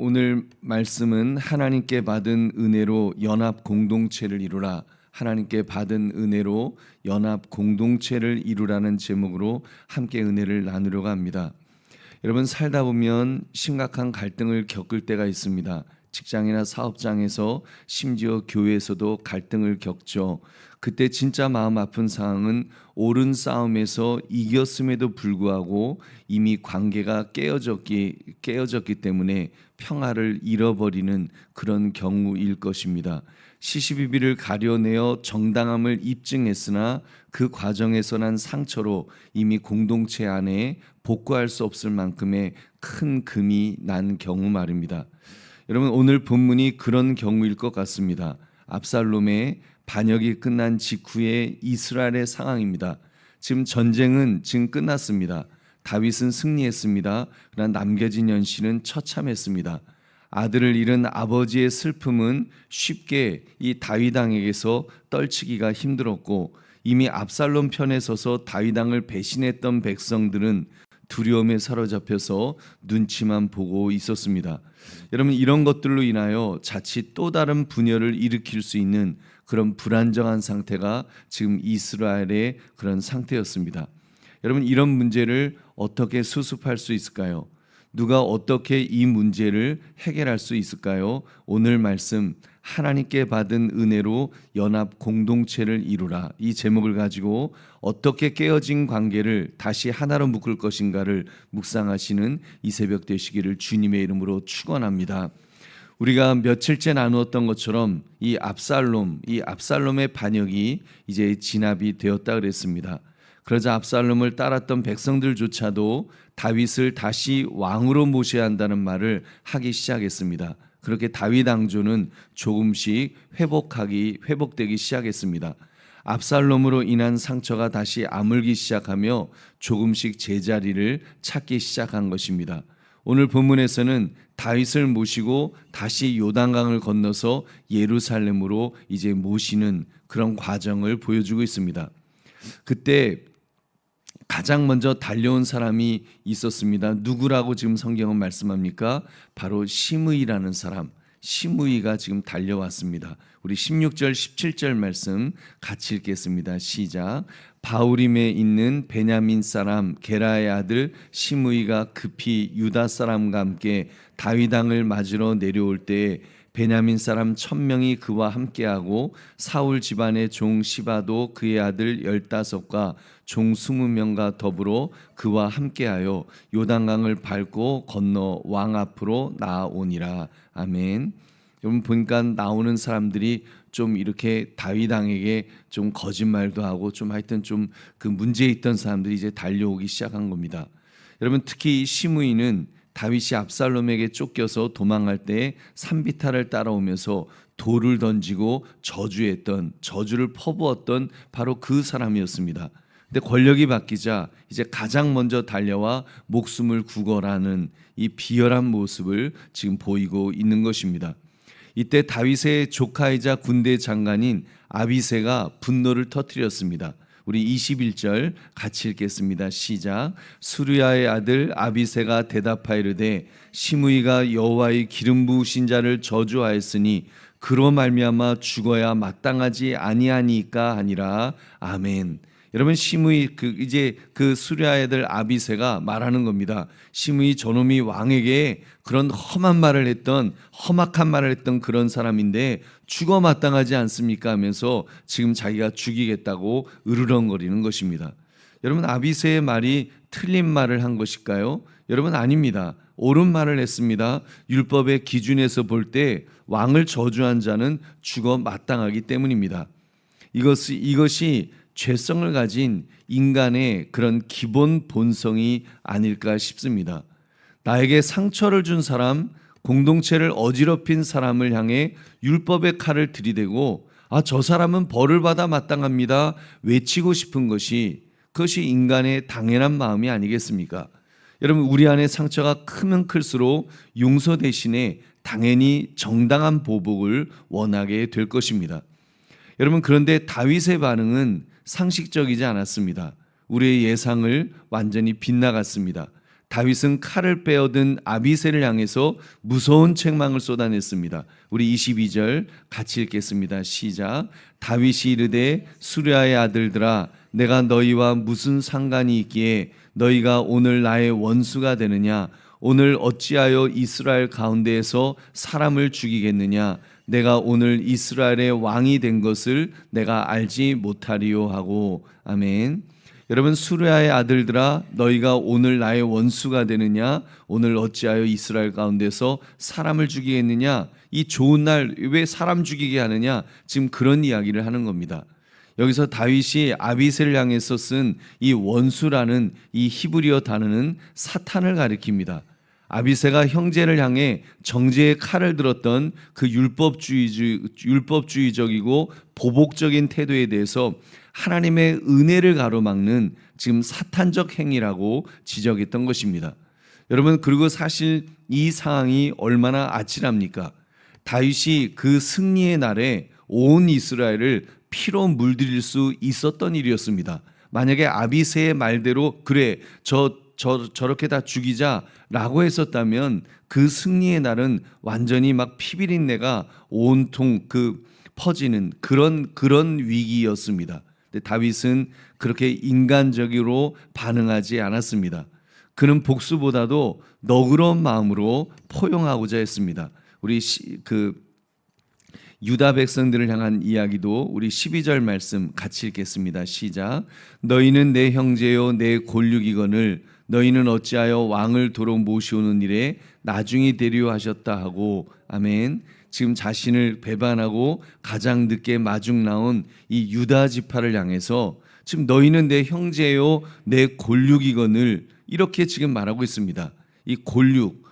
오늘 말씀은 하나님께 받은 은혜로 연합 공동체를 이루라, 하나님께 받은 은혜로 연합 공동체를 이루라는 제목으로 함께 은혜를 나누려고 합니다. 여러분, 살다 보면 심각한 갈등을 겪을 때가 있습니다. 직장이나 사업장에서, 심지어 교회에서도 갈등을 겪죠. 그때 진짜 마음 아픈 상황은 옳은 싸움에서 이겼음에도 불구하고 이미 관계가 깨어졌기 때문에 평화를 잃어버리는 그런 경우일 것입니다. 시시비비를 가려내어 정당함을 입증했으나 그 과정에서 난 상처로 이미 공동체 안에 복구할 수 없을 만큼의 큰 금이 난 경우 말입니다. 여러분, 오늘 본문이 그런 경우일 것 같습니다. 압살롬의 반역이 끝난 직후의 이스라엘의 상황입니다. 지금 전쟁은 끝났습니다. 다윗은 승리했습니다. 그러나 남겨진 연신은 처참했습니다. 아들을 잃은 아버지의 슬픔은 쉽게 이 다윗 왕에게서 떨치기가 힘들었고, 이미 압살롬 편에 서서 다윗 왕을 배신했던 백성들은 두려움에 사로잡혀서 눈치만 보고 있었습니다. 여러분, 이런 것들로 인하여 자칫 또 다른 분열을 일으킬 수 있는 그런 불안정한 상태가 지금 이스라엘의 그런 상태였습니다. 여러분, 이런 문제를 어떻게 수습할 수 있을까요? 누가 어떻게 이 문제를 해결할 수 있을까요? 오늘 말씀, 하나님께 받은 은혜로 연합 공동체를 이루라, 이 제목을 가지고 어떻게 깨어진 관계를 다시 하나로 묶을 것인가를 묵상하시는 이 새벽 되시기를 주님의 이름으로 축원합니다. 우리가 며칠째 나누었던 것처럼 이 압살롬의 반역이 이제 진압이 되었다 그랬습니다. 그러자 압살롬을 따랐던 백성들조차도 다윗을 다시 왕으로 모셔야 한다는 말을 하기 시작했습니다. 그렇게 다윗 왕조는 조금씩 회복되기 시작했습니다. 압살롬으로 인한 상처가 다시 아물기 시작하며 조금씩 제자리를 찾기 시작한 것입니다. 오늘 본문에서는 다윗을 모시고 다시 요단강을 건너서 예루살렘으로 이제 모시는 그런 과정을 보여주고 있습니다. 그때 가장 먼저 달려온 사람이 있었습니다. 누구라고 지금 성경은 말씀합니까? 바로 시므이라는 사람, 시므이가 지금 달려왔습니다. 우리 16절 17절 말씀 같이 읽겠습니다. 시작. 바후림에 있는 베냐민 사람 게라의 아들 시므이가 급히 유다 사람과 함께 다윗 왕을 맞으러 내려올 때에 베냐민 사람 1000명이 그와 함께하고 사울 집안의 종 시바도 그의 아들 15과 종 20명과 더불어 그와 함께하여 요단강을 밟고 건너 왕 앞으로 나아오니라. 아멘. 여러분, 보니까 나오는 사람들이 좀 이렇게 다윗 왕에게 좀 거짓말도 하고 좀 하여튼 좀 그 문제에 있던 사람들이 이제 달려오기 시작한 겁니다. 여러분, 특히 시므이는 다윗이 압살롬에게 쫓겨서 도망갈 때 산비탈을 따라오면서 돌을 던지고 저주를 퍼부었던 바로 그 사람이었습니다. 근데 권력이 바뀌자 이제 가장 먼저 달려와 목숨을 구걸하는 이 비열한 모습을 지금 보이고 있는 것입니다. 이때 다윗의 조카이자 군대 장관인 아비새가 분노를 터뜨렸습니다. 우리 21절 같이 읽겠습니다. 시작. 수르야의 아들 아비새가 대답하이르되 시므이가 여호와의 기름 부으신 자를 저주하였으니 그로 말미암아 죽어야 마땅하지 아니하니까 하니라. 아멘. 여러분, 시므이 이제 그 수르야의 아들 아비새가 말하는 겁니다. 시므이 저놈이 왕에게 그런 험악한 말을 했던 그런 사람인데 죽어 마땅하지 않습니까 하면서 지금 자기가 죽이겠다고 으르렁거리는 것입니다. 여러분, 아비새의 말이 틀린 말을 한 것일까요? 여러분, 아닙니다. 옳은 말을 했습니다. 율법의 기준에서 볼 때 왕을 저주한 자는 죽어 마땅하기 때문입니다. 이것이 죄성을 가진 인간의 그런 기본 본성이 아닐까 싶습니다. 나에게 상처를 준 사람, 공동체를 어지럽힌 사람을 향해 율법의 칼을 들이대고 저 사람은 벌을 받아 마땅합니다 외치고 싶은 그것이 인간의 당연한 마음이 아니겠습니까? 여러분, 우리 안에 상처가 크면 클수록 용서 대신에 당연히 정당한 보복을 원하게 될 것입니다. 여러분, 그런데 다윗의 반응은 상식적이지 않았습니다. 우리의 예상을 완전히 빗나갔습니다. 다윗은 칼을 빼어든 아비새를 향해서 무서운 책망을 쏟아냈습니다. 우리 22절 같이 읽겠습니다. 시작. 다윗이 이르되 수리아의 아들들아 내가 너희와 무슨 상관이 있기에 너희가 오늘 나의 원수가 되느냐? 오늘 어찌하여 이스라엘 가운데에서 사람을 죽이겠느냐? 내가 오늘 이스라엘의 왕이 된 것을 내가 알지 못하리요 하고. 아멘. 여러분, 수르야의 아들들아 너희가 오늘 나의 원수가 되느냐? 오늘 어찌하여 이스라엘 가운데서 사람을 죽이겠느냐? 이 좋은 날 왜 사람 죽이게 하느냐? 지금 그런 이야기를 하는 겁니다. 여기서 다윗이 아비새를 향해서 쓴 이 원수라는 이 히브리어 단어는 사탄을 가리킵니다. 아비새가 형제를 향해 정죄의 칼을 들었던 그 율법주의적이고 보복적인 태도에 대해서 하나님의 은혜를 가로막는 지금 사탄적 행위라고 지적했던 것입니다. 여러분, 그리고 사실 이 상황이 얼마나 아찔합니까? 다윗이 그 승리의 날에 온 이스라엘을 피로 물들일 수 있었던 일이었습니다. 만약에 아비새의 말대로 그래 저렇게 다 죽이자라고 했었다면 그 승리의 날은 완전히 막 피비린내가 온통 그 퍼지는 그런 위기였습니다. 근데 다윗은 그렇게 인간적으로 반응하지 않았습니다. 그는 복수보다도 너그러운 마음으로 포용하고자 했습니다. 우리 유다 백성들을 향한 이야기도 우리 12절 말씀 같이 읽겠습니다. 시작. 너희는 내 형제요 내 골육이거늘 너희는 어찌하여 왕을 도로 모시오는 일에 나중이 되려 하셨다 하고. 아멘. 지금 자신을 배반하고 가장 늦게 마중 나온 이 유다 지파를 향해서 지금 너희는 내 형제요 내 골육이거늘 이렇게 지금 말하고 있습니다. 이 골육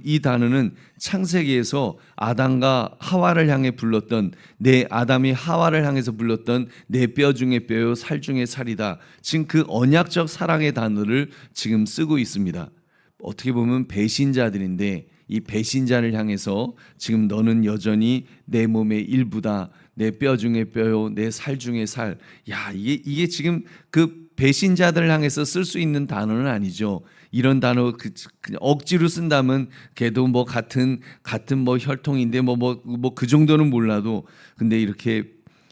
이 단어는 창세기에서 아담과 하와를 향해 불렀던 내 아담이 하와를 향해서 불렀던 내 뼈 중에 뼈요 살 중에 살이다. 지금 그 언약적 사랑의 단어를 지금 쓰고 있습니다. 어떻게 보면 배신자들인데 이 배신자를 향해서 지금 너는 여전히 내 몸의 일부다. 내 뼈 중에 뼈요 내 살 중에 살. 야, 이게 지금 그 배신자들을 향해서 쓸 수 있는 단어는 아니죠. 이런 단어 억지로 쓴다면 걔도 뭐 같은 뭐 혈통인데 뭐 그 정도는 몰라도, 근데 이렇게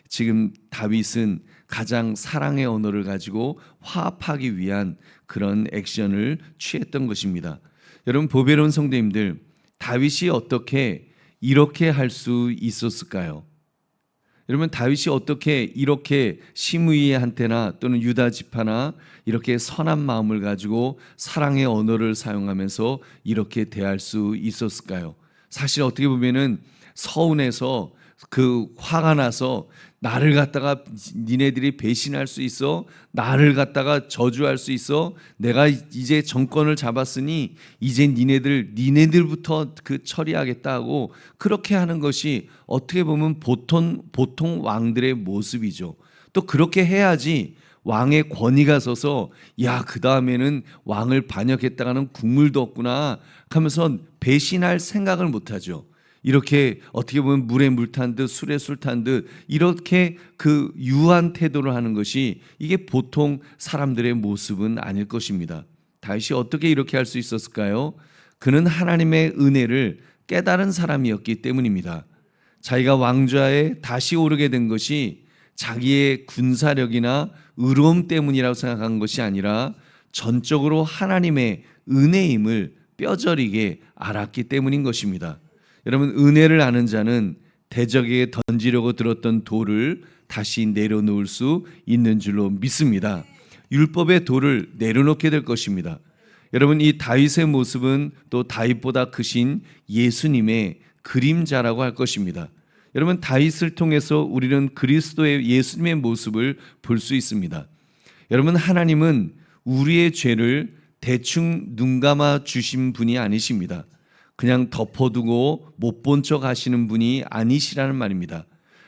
지금 다윗은 가장 사랑의 언어를 가지고 화합하기 위한 그런 액션을 취했던 것입니다. 여러분, 보배로운 성도님들, 다윗이 어떻게 이렇게 할 수 있었을까요? 여러분, 다윗이 어떻게 이렇게 시므이한테나 또는 유다 지파나 이렇게 선한 마음을 가지고 사랑의 언어를 사용하면서 이렇게 대할 수 있었을까요? 사실 어떻게 보면은 서운해서 그 화가 나서 나를 갖다가 니네들이 배신할 수 있어? 나를 갖다가 저주할 수 있어? 내가 이제 정권을 잡았으니 이제 니네들부터 그 처리하겠다 하고 그렇게 하는 것이 어떻게 보면 보통 왕들의 모습이죠. 또 그렇게 해야지 왕의 권위가 서서 야, 그 다음에는 왕을 반역했다가는 국물도 없구나 하면서 배신할 생각을 못하죠. 이렇게 어떻게 보면 물에 물 탄 듯 술에 술 탄 듯 이렇게 그 유한 태도를 하는 것이 이게 보통 사람들의 모습은 아닐 것입니다. 다윗이 어떻게 이렇게 할 수 있었을까요? 그는 하나님의 은혜를 깨달은 사람이었기 때문입니다. 자기가 왕좌에 다시 오르게 된 것이 자기의 군사력이나 의로움 때문이라고 생각한 것이 아니라 전적으로 하나님의 은혜임을 뼈저리게 알았기 때문인 것입니다. 여러분, 은혜를 아는 자는 대적에게 던지려고 들었던 돌을 다시 내려놓을 수 있는 줄로 믿습니다. 율법의 돌을 내려놓게 될 것입니다. 여러분, 이 다윗의 모습은 또 다윗보다 크신 예수님의 그림자라고 할 것입니다. 여러분, 다윗을 통해서 우리는 그리스도의 예수님의 모습을 볼 수 있습니다. 여러분, 하나님은 우리의 죄를 대충 눈감아 주신 분이 아니십니다. 그냥 덮어두고 못 본 척 하시는 분이 아니시라는 말입니다.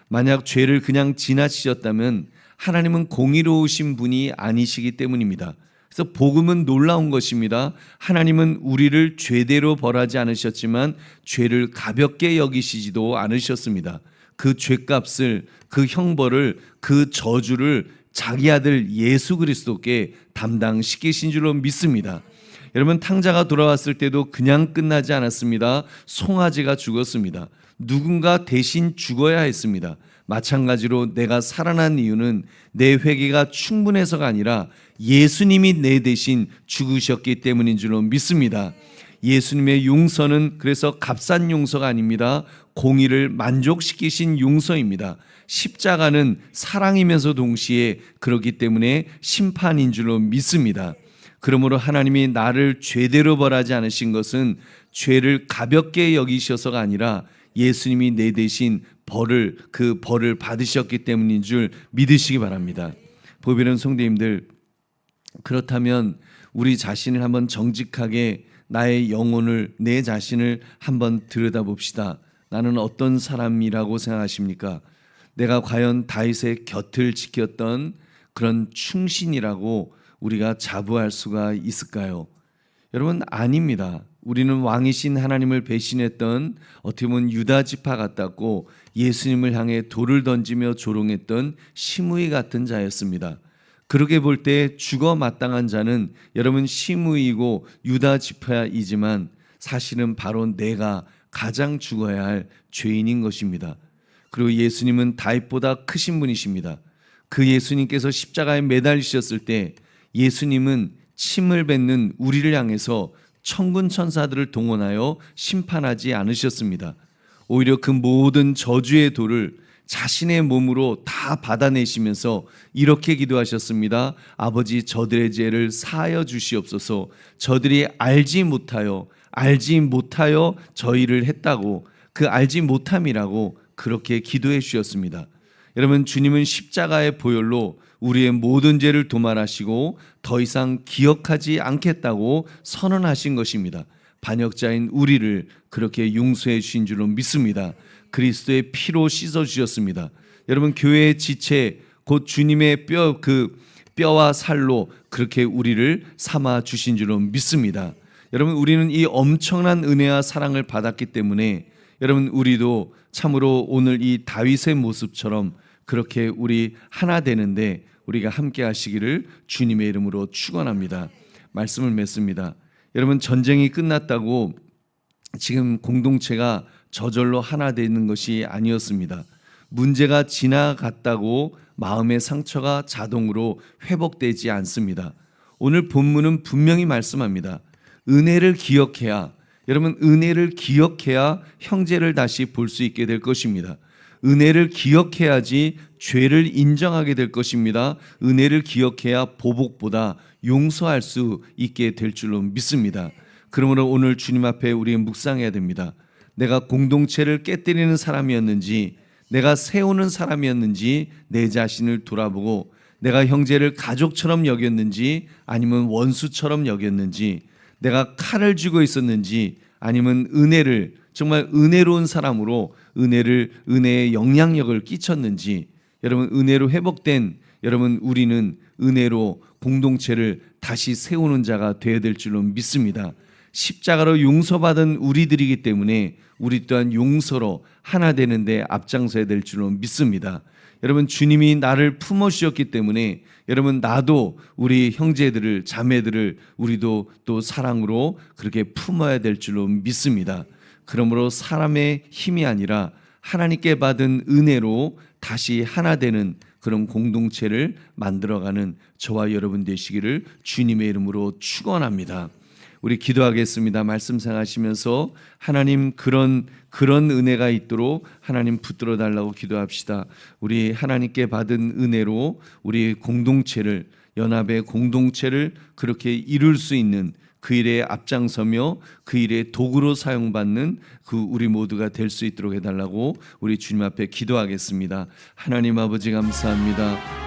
만약 죄를 그냥 지나치셨다면 하나님은 공의로우신 분이 아니시기 때문입니다. 그래서 복음은 놀라운 것입니다. 하나님은 우리를 죄대로 벌하지 않으셨지만 죄를 가볍게 여기시지도 않으셨습니다. 그 죄값을, 그 형벌을, 그 저주를 자기 아들 예수 그리스도께 담당시키신 줄로 믿습니다. 여러분, 탕자가 돌아왔을 때도 그냥 끝나지 않았습니다. 송아지가 죽었습니다. 누군가 대신 죽어야 했습니다. 마찬가지로 내가 살아난 이유는 내 회개가 충분해서가 아니라 예수님이 내 대신 죽으셨기 때문인 줄로 믿습니다. 예수님의 용서는 그래서 값싼 용서가 아닙니다. 공의를 만족시키신 용서입니다. 십자가는 사랑이면서 동시에 그렇기 때문에 심판인 줄로 믿습니다. 그러므로 하나님이 나를 죄대로 벌하지 않으신 것은 죄를 가볍게 여기셔서가 아니라 예수님이 내 대신 그 벌을 받으셨기 때문인 줄 믿으시기 바랍니다. 보배로운 성도님들, 그렇다면 우리 자신을 한번 정직하게 나의 영혼을, 내 자신을 한번 들여다봅시다. 나는 어떤 사람이라고 생각하십니까? 내가 과연 다윗의 곁을 지켰던 그런 충신이라고 우리가 자부할 수가 있을까요? 여러분, 아닙니다. 우리는 왕이신 하나님을 배신했던, 어떻게 보면 유다 지파 같았고 예수님을 향해 돌을 던지며 조롱했던 시므이 같은 자였습니다. 그렇게 볼 때 죽어 마땅한 자는 여러분 시므이고 유다 지파이지만 사실은 바로 내가 가장 죽어야 할 죄인인 것입니다. 그리고 예수님은 다윗보다 크신 분이십니다. 그 예수님께서 십자가에 매달리셨을 때 예수님은 침을 뱉는 우리를 향해서 천군 천사들을 동원하여 심판하지 않으셨습니다. 오히려 그 모든 저주의 돌을 자신의 몸으로 다 받아내시면서 이렇게 기도하셨습니다. 아버지, 저들의 죄를 사하여 주시옵소서. 저들이 알지 못하여 저희를 했다고, 그 알지 못함이라고 그렇게 기도해 주셨습니다. 여러분, 주님은 십자가의 보혈로 우리의 모든 죄를 도말하시고 더 이상 기억하지 않겠다고 선언하신 것입니다. 반역자인 우리를 그렇게 용서해 주신 줄로 믿습니다. 그리스도의 피로 씻어 주셨습니다. 여러분, 교회의 지체 곧 주님의 뼈와 살로 그렇게 우리를 삼아 주신 줄로 믿습니다. 여러분, 우리는 이 엄청난 은혜와 사랑을 받았기 때문에 여러분, 우리도 참으로 오늘 이 다윗의 모습처럼 그렇게 우리 하나 되는데 우리가 함께 하시기를 주님의 이름으로 축원합니다. 말씀을 맺습니다. 여러분, 전쟁이 끝났다고 지금 공동체가 저절로 하나 되는 것이 아니었습니다. 문제가 지나갔다고 마음의 상처가 자동으로 회복되지 않습니다. 오늘 본문은 분명히 말씀합니다. 은혜를 기억해야, 여러분, 은혜를 기억해야 형제를 다시 볼 수 있게 될 것입니다. 은혜를 기억해야지 죄를 인정하게 될 것입니다. 은혜를 기억해야 보복보다 용서할 수 있게 될 줄로 믿습니다. 그러므로 오늘 주님 앞에 우리 묵상해야 됩니다. 내가 공동체를 깨뜨리는 사람이었는지, 내가 세우는 사람이었는지 내 자신을 돌아보고 내가 형제를 가족처럼 여겼는지 아니면 원수처럼 여겼는지, 내가 칼을 쥐고 있었는지 아니면 은혜를, 정말 은혜로운 사람으로 은혜의 영향력을 끼쳤는지, 여러분, 은혜로 회복된 여러분, 우리는 은혜로 공동체를 다시 세우는 자가 되어야 될 줄로 믿습니다. 십자가로 용서받은 우리들이기 때문에 우리 또한 용서로 하나 되는데 앞장서야 될 줄로 믿습니다. 여러분, 주님이 나를 품어주셨기 때문에 여러분, 나도 우리 형제들을, 자매들을 우리도 또 사랑으로 그렇게 품어야 될 줄로 믿습니다. 그러므로 사람의 힘이 아니라 하나님께 받은 은혜로 다시 하나 되는 그런 공동체를 만들어가는 저와 여러분 되시기를 주님의 이름으로 축원합니다. 우리 기도하겠습니다. 말씀 생각하시면서 하나님, 그런 은혜가 있도록 하나님 붙들어 달라고 기도합시다. 우리 하나님께 받은 은혜로 우리 공동체를, 연합의 공동체를 그렇게 이룰 수 있는 그 일에 앞장서며 그 일에 도구로 사용받는 그 우리 모두가 될 수 있도록 해달라고 우리 주님 앞에 기도하겠습니다. 하나님 아버지, 감사합니다.